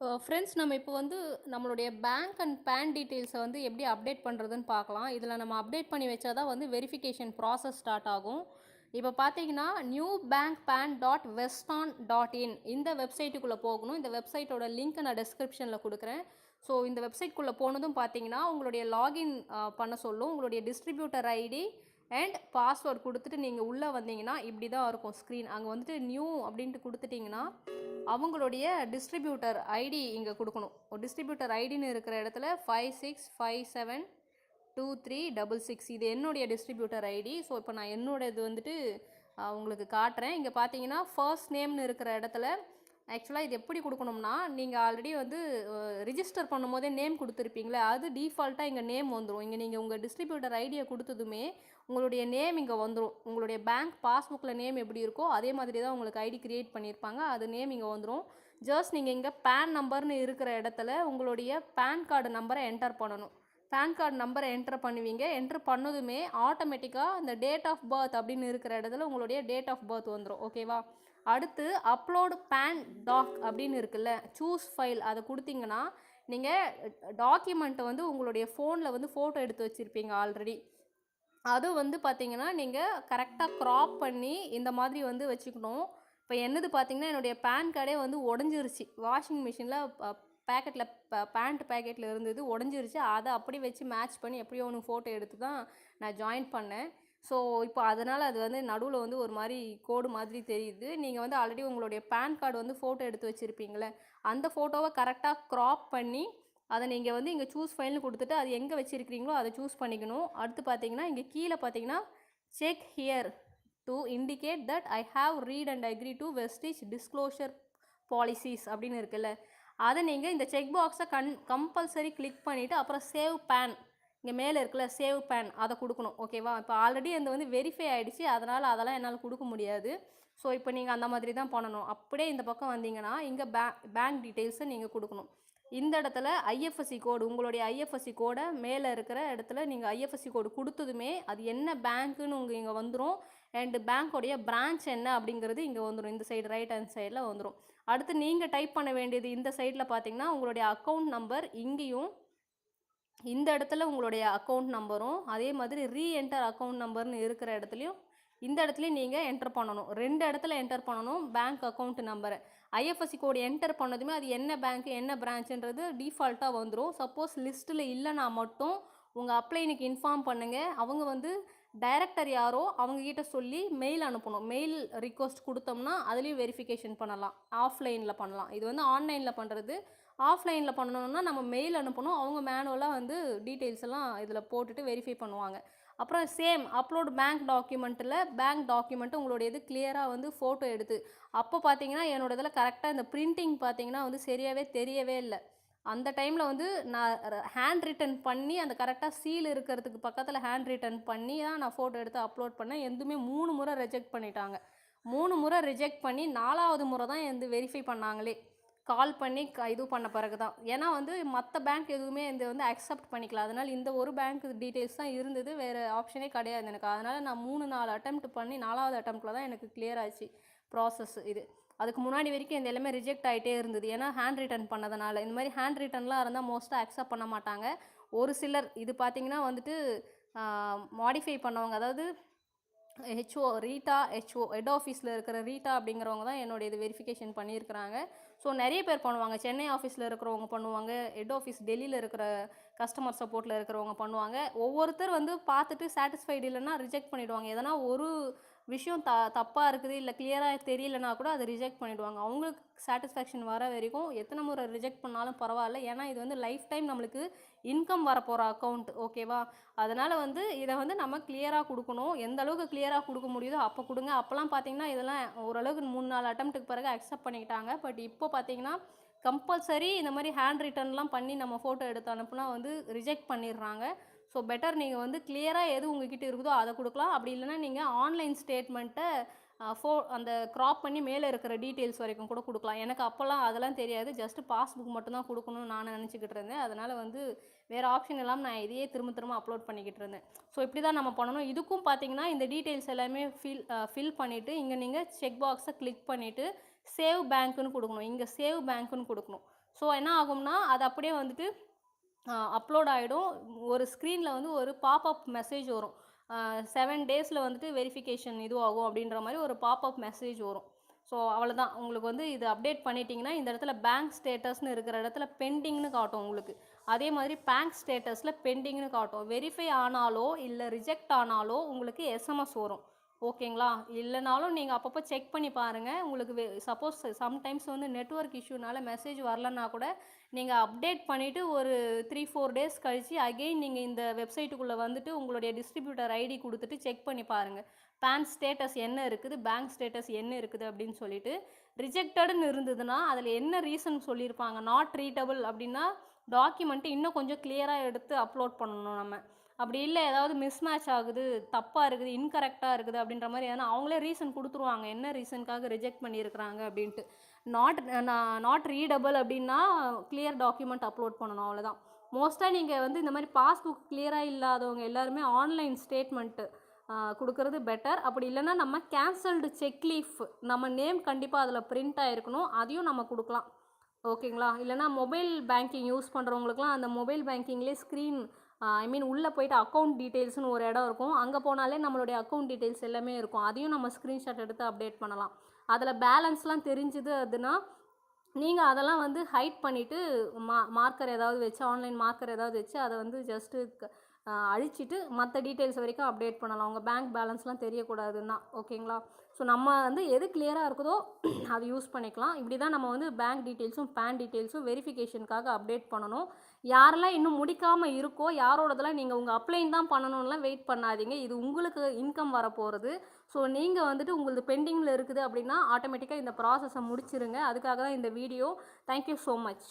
Friends நம்ம இப்போ வந்து நம்மளுடைய பேங்க் அண்ட் பேன் டீட்டெயில்ஸை வந்து எப்படி அப்டேட் பண்ணுறதுன்னு பார்க்கலாம். இதில் நம்ம அப்டேட் பண்ணி வச்சா தான் வந்து வெரிஃபிகேஷன் ப்ராசஸ் ஸ்டார்ட் ஆகும். இப்போ பார்த்தீங்கன்னா நியூ பேங்க் பேன் டாட் வெஸ்டான் டாட் இன் இந்த வெப்சைட்டுக்குள்ளே போகணும். இந்த வெப்சைட்டோட லிங்க் நான் டிஸ்கிரிப்ஷனில் கொடுக்குறேன். ஸோ இந்த வெப்சைட்குள்ளே போனதும் பார்த்தீங்கன்னா உங்களுடைய லாகின் பண்ண சொல்லும். உங்களுடைய டிஸ்ட்ரிபியூட்டர் ஐடி அண்ட் பாஸ்வேர்ட் கொடுத்துட்டு நீங்கள் உள்ளே வந்தீங்கன்னா இப்படி தான் இருக்கும் ஸ்க்ரீன். அங்கே வந்துட்டு நியூ அப்படின்ட்டு கொடுத்துட்டிங்கன்னா அவங்களுடைய டிஸ்ட்ரிபியூட்டர் ஐடி இங்கே கொடுக்கணும். ஒரு டிஸ்ட்ரிபியூட்டர் ஐடின்னு இருக்கிற இடத்துல 56572366 இது என்னுடைய டிஸ்ட்ரிபியூட்டர் ஐடி. ஸோ இப்போ நான் என்னோடது வந்துட்டு உங்களுக்கு காட்டுறேன். இங்கே பார்த்தீங்கன்னா ஃபர்ஸ்ட் நேம்னு இருக்கிற இடத்துல ஆக்சுவலாக இது எப்படி கொடுக்கணும்னா, நீங்கள் ஆல்ரெடி வந்து ரிஜிஸ்டர் பண்ணும்போதே நேம் கொடுத்துருப்பீங்களே, அது டீஃபால்ட்டாக இங்கே நேம் வந்துடும். இங்கே நீங்கள் உங்கள் டிஸ்ட்ரிபியூட்டர் ஐடியை கொடுத்ததுமே உங்களுடைய நேம் இங்கே வந்துடும். உங்களுடைய பேங்க் பாஸ்புக்கில் நேம் எப்படி இருக்கோ அதே மாதிரி தான் உங்களுக்கு ஐடி க்ரியேட் பண்ணியிருப்பாங்க. அது நேம் இங்கே வந்துடும். ஜஸ்ட் நீங்கள் இங்கே பேன் நம்பர்னு இருக்கிற இடத்துல உங்களுடைய பேன் கார்டு நம்பரை என்டர் பண்ணணும். பேன் கார்டு நம்பரை என்டர் பண்ணுவீங்க. என்டர் பண்ணதுமே ஆட்டோமேட்டிக்காக இந்த டேட் ஆஃப் பர்த் அப்படின்னு இருக்கிற இடத்துல உங்களுடைய டேட் ஆஃப் பர்த் வந்துடும். ஓகேவா? அடுத்து அப்லோடு பேன் டாக் அப்படின்னு இருக்குல்ல, சூஸ் ஃபைல் அதை கொடுத்தீங்கன்னா நீங்கள் டாக்குமெண்ட்டை வந்து உங்களுடைய ஃபோனில் வந்து ஃபோட்டோ எடுத்து வச்சுருப்பீங்க ஆல்ரெடி. அது வந்து பார்த்தீங்கன்னா நீங்கள் கரெக்டாக க்ராப் பண்ணி இந்த மாதிரி வந்து வச்சுக்கணும். இப்போ என்னது பார்த்தீங்கன்னா என்னுடைய பேன் கார்டே வந்து உடஞ்சிருச்சு. வாஷிங் மிஷினில் பேக்கெட்டில் பேண்ட் பேக்கெட்டில் இருந்தது உடஞ்சிருச்சு. அதை அப்படி வச்சு மேட்ச் பண்ணி எப்படியோ ஒன்று ஃபோட்டோ எடுத்து தான் நான் ஜாயின் பண்ணேன். ஸோ இப்போ அதனால் அது வந்து நடுவில் வந்து ஒரு மாதிரி கோடு மாதிரி தெரியுது. நீங்கள் வந்து ஆல்ரெடி உங்களுடைய பேன் கார்டு வந்து ஃபோட்டோ எடுத்து வச்சுருப்பீங்களே, அந்த ஃபோட்டோவை கரெக்டாக க்ராப் பண்ணி அதை நீங்கள் வந்து இங்கே சூஸ் ஃபைல்னு கொடுத்துட்டு அது எங்கே வச்சுருக்கிறீங்களோ அதை சூஸ் பண்ணிக்கணும். அடுத்து பார்த்தீங்கன்னா இங்கே கீழே பார்த்தீங்கன்னா check here to indicate that I have read and agree to Vestige disclosure policies அப்படின்னு இருக்குல்ல, அதை நீங்கள் இந்த செக் பாக்ஸை கம்பல்சரி கிளிக் பண்ணிவிட்டு அப்புறம் சேவ் பேன் இங்கே மேலே இருக்குல்ல சேவ் பேன் அதை கொடுக்கணும். ஓகேவா? இப்போ ஆல்ரெடி அந்த வந்து வெரிஃபை ஆகிடுச்சு, அதனால் அதெல்லாம் என்னால் கொடுக்க முடியாது. ஸோ இப்போ நீங்கள் அந்த மாதிரி தான் பண்ணணும். அப்படியே இந்த பக்கம் வந்தீங்கன்னா இங்கே பேங்க் டீட்டெயில்ஸை நீங்கள் கொடுக்கணும். இந்த இடத்துல ஐஎஃப்எஸ்சி கோடு உங்களுடைய ஐஎஃப்எஸ்சி கோடை மேலே இருக்கிற இடத்துல நீங்கள் ஐஎஃப்எஸ்சி கோடு கொடுத்ததுமே அது என்ன பேங்க்குன்னு இங்கே வந்துடும். அண்டு பேங்க்கோடைய பிரான்ச் என்ன அப்படிங்கிறது இங்கே வந்துடும். இந்த சைடு ரைட் ஹேண்ட் சைடில் வந்துடும். அடுத்து நீங்கள் டைப் பண்ண வேண்டியது இந்த சைடில் பார்த்தீங்கன்னா உங்களுடைய அக்கௌண்ட் நம்பர் இங்கேயும் இந்த இடத்துல உங்களுடைய அக்கௌண்ட் நம்பரும் அதே மாதிரி ரீஎன்டர் அக்கௌண்ட் நம்பர்னு இருக்கிற இடத்துலையும் இந்த இடத்துலையும் நீங்கள் என்டர் பண்ணணும். 2 இடத்துல என்டர் பண்ணணும் பேங்க் அக்கௌண்ட் நம்பரை. ஐஎஃப்எஸ்சி கோடு என்டர் பண்ணதுமே அது என்ன பேங்க்கு என்ன பிரான்ச்சுன்றது டிஃபால்ட்டாக வந்துடும். சப்போஸ் லிஸ்ட்டில் இல்லைனா மட்டும் உங்கள் அப்ளைனுக்கு இன்ஃபார்ம் பண்ணுங்கள். அவங்க வந்து டைரக்டர் யாரோ அவங்கக்கிட்ட சொல்லி மெயில் அனுப்பணும். மெயில் ரிக்வஸ்ட் கொடுத்தோம்னா அதுலேயும் வெரிஃபிகேஷன் பண்ணலாம். ஆஃப்லைனில் பண்ணலாம். இது வந்து ஆன்லைனில் பண்ணுறது. ஆஃப்லைனில் பண்ணணுன்னா நம்ம மெயில் அனுப்பணும். அவங்க மேனுவலாக வந்து டீட்டெயில்ஸ் எல்லாம் இதில் போட்டுட்டு வெரிஃபை பண்ணுவாங்க. அப்புறம் சேம் அப்லோட் பேங்க் டாக்குமெண்ட்டு உங்களுடைய இது கிளியராக வந்து ஃபோட்டோ எடுத்து அப்போ பார்த்தீங்கன்னா என்னோட இதில் கரெக்டாக இந்த பிரிண்டிங் பார்த்தீங்கன்னா வந்து சரியாகவே தெரியவே இல்லை. அந்த டைமில் வந்து நான் ஹேண்ட் ரிட்டன் பண்ணி அந்த கரெக்டாக சீல் இருக்கிறதுக்கு பக்கத்தில் ஹேண்ட் ரிட்டன் பண்ணி தான் நான் ஃபோட்டோ எடுத்து அப்லோட் பண்ணேன். எதுவுமே 3 முறை ரிஜெக்ட் பண்ணிட்டாங்க. 3 முறை ரிஜெக்ட் பண்ணி 4வது முறை தான் எந்த வெரிஃபை பண்ணாங்களே. கால் பண்ணி இது பண்ண பிறகு தான். ஏன்னா வந்து மற்ற பேங்க் எதுவுமே இந்த வந்து அக்செப்ட் பண்ணிக்கலாம். அதனால் இந்த ஒரு பேங்க் டீட்டெயில்ஸ் தான் இருந்தது. வேறு ஆப்ஷனே கிடையாது எனக்கு. அதனால் நான் 3-4 அட்டெம்ப்ட் பண்ணி 4வது அட்டெம்ப்டில் தான் எனக்கு கிளியர் ஆச்சு ப்ராசஸ் இது. அதுக்கு முன்னாடி வரைக்கும் இந்த எல்லாமே ரிஜெக்ட் ஆகிட்டே இருந்தது. ஏன்னா ஹேண்ட் ரிட்டன் பண்ணதுனால. இந்த மாதிரி ஹேண்ட் ரிட்டன்லாம் இருந்தால் மோஸ்ட்டாக அக்செப்ட் பண்ண மாட்டாங்க. ஒரு சிலர் இது பார்த்திங்கன்னா வந்துட்டு மாடிஃபை பண்ணவங்க, அதாவது ஹெச்ஓ ஹெட் ஆஃபீஸில் இருக்கிற ரீட்டா அப்படிங்கிறவங்க தான் என்னோட இது வெரிஃபிகேஷன் பண்ணியிருக்கிறாங்க. ஸோ நிறைய பேர் பண்ணுவாங்க. சென்னை ஆஃபீஸில் இருக்கிறவங்க பண்ணுவாங்க. ஹெட் ஆஃபீஸ் டெல்லியில் இருக்கிற கஸ்டமர் சப்போர்ட்டில் இருக்கிறவங்க பண்ணுவாங்க. ஒவ்வொருத்தர் வந்து பார்த்துட்டு சாட்டிஸ்ஃபைடு இல்லைன்னா ரிஜெக்ட் பண்ணிவிடுவாங்க. எதனா ஒரு விஷயம் தப்பாக இருக்குது இல்லை கிளியராக தெரியலனா கூட அதை ரிஜெக்ட் பண்ணிவிடுவாங்க. அவங்களுக்கு சாட்டிஸ்ஃபேக்ஷன் வர வரைக்கும் எத்தனை முறை ரிஜெக்ட் பண்ணாலும் பரவாயில்ல. ஏன்னா இது வந்து லைஃப் டைம் நம்மளுக்கு இன்கம் வரப்போகிற அக்கௌண்ட். ஓகேவா? அதனால் வந்து இதை வந்து நம்ம கிளியராக கொடுக்கணும். எந்த அளவுக்கு கிளியராக கொடுக்க முடியுதோ அப்போ கொடுங்க. அப்போல்லாம் பார்த்தீங்கன்னா இதெல்லாம் ஓரளவுக்கு 3-4 அட்டெம்ப்ட்டுக்கு பிறகு அக்செப்ட் பண்ணிக்கிட்டாங்க. பட் இப்போ பார்த்தீங்கன்னா கம்பல்சரி இந்த மாதிரி ஹேண்ட் ரிட்டர்ன்லாம் பண்ணி நம்ம ஃபோட்டோ எடுத்து அனுப்புனா வந்து ரிஜெக்ட் பண்ணிடுறாங்க. ஸோ பெட்டர் நீங்கள் வந்து கிளியராக எது உங்ககிட்ட இருக்குதோ அதை கொடுக்கலாம். அப்படி இல்லைன்னா நீங்கள் ஆன்லைன் ஸ்டேட்மெண்ட்டை அந்த க்ராப் பண்ணி மேலே இருக்கிற டீட்டெயில்ஸ் வரைக்கும் கூட கொடுக்கலாம். எனக்கு அப்போல்லாம் அதெல்லாம் தெரியாது. ஜஸ்ட்டு பாஸ்புக் மட்டும்தான் கொடுக்கணும்னு நான் நினச்சிக்கிட்டு இருந்தேன். அதனால் வந்து வேறு ஆப்ஷன் இல்லாமல் நான் இதையே திரும்ப அப்லோட் பண்ணிக்கிட்டு இருந்தேன். ஸோ இப்படி தான் நம்ம பண்ணணும். இதுக்கும் பார்த்தீங்கன்னா இந்த டீட்டெயில்ஸ் எல்லாமே ஃபில் பண்ணிவிட்டு இங்கே நீங்கள் செக் பாக்ஸை கிளிக் பண்ணிவிட்டு சேவ் பேங்க்குன்னு கொடுக்கணும். இங்கே சேவ் பேங்க்குன்னு கொடுக்கணும். ஸோ என்ன ஆகும்னா அது அப்படியே வந்துட்டு அப்லோட் ஆகிடும். ஒரு ஸ்க்ரீனில் வந்து ஒரு பாப்அப் மெசேஜ் வரும். 7 டேஸில் வந்துட்டு வெரிஃபிகேஷன் இதுவாகும் அப்படின்ற மாதிரி ஒரு பாப்அப் மெசேஜ் வரும். ஸோ அவ்வளோதான். உங்களுக்கு வந்து இது அப்டேட் பண்ணிட்டீங்கன்னா இந்த இடத்துல பேங்க் ஸ்டேட்டஸ்னு இருக்கிற இடத்துல பெண்டிங்னு காட்டும் உங்களுக்கு. அதே மாதிரி பேங்க் ஸ்டேட்டஸில் பெண்டிங்னு காட்டும். வெரிஃபை ஆனாலோ இல்லை ரிஜெக்ட் ஆனாலோ உங்களுக்கு எஸ்எம்எஸ் வரும். ஓகேங்களா? இல்லைனாலும் நீங்கள் அப்பப்போ செக் பண்ணி பாருங்கள். உங்களுக்கு சப்போஸ் சம்டைம்ஸ் வந்து நெட்வொர்க் இஷ்யூனால மெசேஜ் வரலன்னா கூட நீங்கள் அப்டேட் பண்ணிவிட்டு ஒரு 3-4 டேஸ் கழித்து அகெயின் நீங்கள் இந்த வெப்சைட்டுக்குள்ளே வந்துட்டு உங்களுடைய டிஸ்ட்ரிபியூட்டர் ஐடி கொடுத்துட்டு செக் பண்ணி பாருங்கள். பேன் ஸ்டேட்டஸ் என்ன இருக்குது, பேங்க் ஸ்டேட்டஸ் என்ன இருக்குது அப்படின்னு சொல்லிட்டு. ரிஜெக்டடுன்னு இருந்ததுன்னா அதில் என்ன ரீசன் சொல்லியிருப்பாங்க. நாட் ரீடபிள் அப்படின்னா டாக்குமெண்ட்டு இன்னும் கொஞ்சம் கிளியராக எடுத்து அப்லோட் பண்ணணும் நம்ம. அப்படி இல்லை ஏதாவது மிஸ்மேட்ச் ஆகுது, தப்பாக இருக்குது, இன்கரெக்டாக இருக்குது அப்படின்ற மாதிரி ஏன்னா அவங்களே ரீசன் கொடுத்துருவாங்க என்ன ரீசனுக்காக ரிஜெக்ட் பண்ணியிருக்கிறாங்க அப்படின்ட்டு. நாட் ரீடபிள் அப்படின்னா கிளியர் டாக்குமெண்ட் அப்லோட் பண்ணணும், அவ்வளோதான். மோஸ்ட்டாக நீங்கள் வந்து இந்த மாதிரி பாஸ்புக் கிளியராக இல்லாதவங்க எல்லாருமே ஆன்லைன் ஸ்டேட்மெண்ட்டு கொடுக்கறது பெட்டர். அப்படி இல்லைன்னா நம்ம கேன்சல்டு செக் லீஃப் நம்ம நேம் கண்டிப்பாக அதில் பிரிண்ட் ஆகிருக்கணும், அதையும் நம்ம கொடுக்கலாம். ஓகேங்களா? இல்லைனா மொபைல் பேங்கிங் யூஸ் பண்ணுறவங்களுக்குலாம் அந்த மொபைல் பேங்கிங்லேயே ஸ்க்ரீன் உள்ளே போய்ட்டு அக்கௌண்ட் டீட்டெயில்ஸ்னு ஒரு இடம் இருக்கும். அங்கே போனாலே நம்மளுடைய அக்கௌண்ட் டீட்டெயில்ஸ் எல்லாமே இருக்கும். அதையும் நம்ம ஸ்க்ரீன்ஷாட் எடுத்து அப்டேட் பண்ணலாம். அதில் பேலன்ஸ்லாம் தெரிஞ்சுது அதுனா நீங்கள் அதெல்லாம் வந்து ஹைட் பண்ணிவிட்டு மார்க்கர் ஏதாவது வச்சு ஆன்லைன் மார்க்கர் ஏதாவது வச்சு அதை வந்து ஜஸ்ட்டு அழிச்சிட்டு மற்ற டீட்டெயில்ஸ் வரைக்கும் அப்டேட் பண்ணலாம். உங்கள் பேங்க் பேலன்ஸ்லாம் தெரியக்கூடாதுன்னா. ஓகேங்களா? ஸோ நம்ம வந்து எது கிளியராக இருக்குதோ அது யூஸ் பண்ணிக்கலாம். இப்படி தான் நம்ம வந்து பேங்க் டீட்டெயில்ஸும் பேன் டீட்டெயில்ஸும் வெரிஃபிகேஷனுக்காக அப்டேட் பண்ணணும். யாரெல்லாம் இன்னும் முடிக்காமல் இருக்கோ யாரோடதெல்லாம் நீங்கள் உங்கள் அப்ளைன் தான் பண்ணணும்லாம் வெயிட் பண்ணாதீங்க. இது உங்களுக்கு இன்கம் வரப்போகிறது. ஸோ நீங்கள் வந்துட்டு உங்களுக்கு பெண்டிங்கில் இருக்குது அப்படின்னா ஆட்டோமேட்டிக்காக இந்த ப்ராசஸை முடிச்சிருங்க. அதுக்காக தான் இந்த வீடியோ. Thank you so much.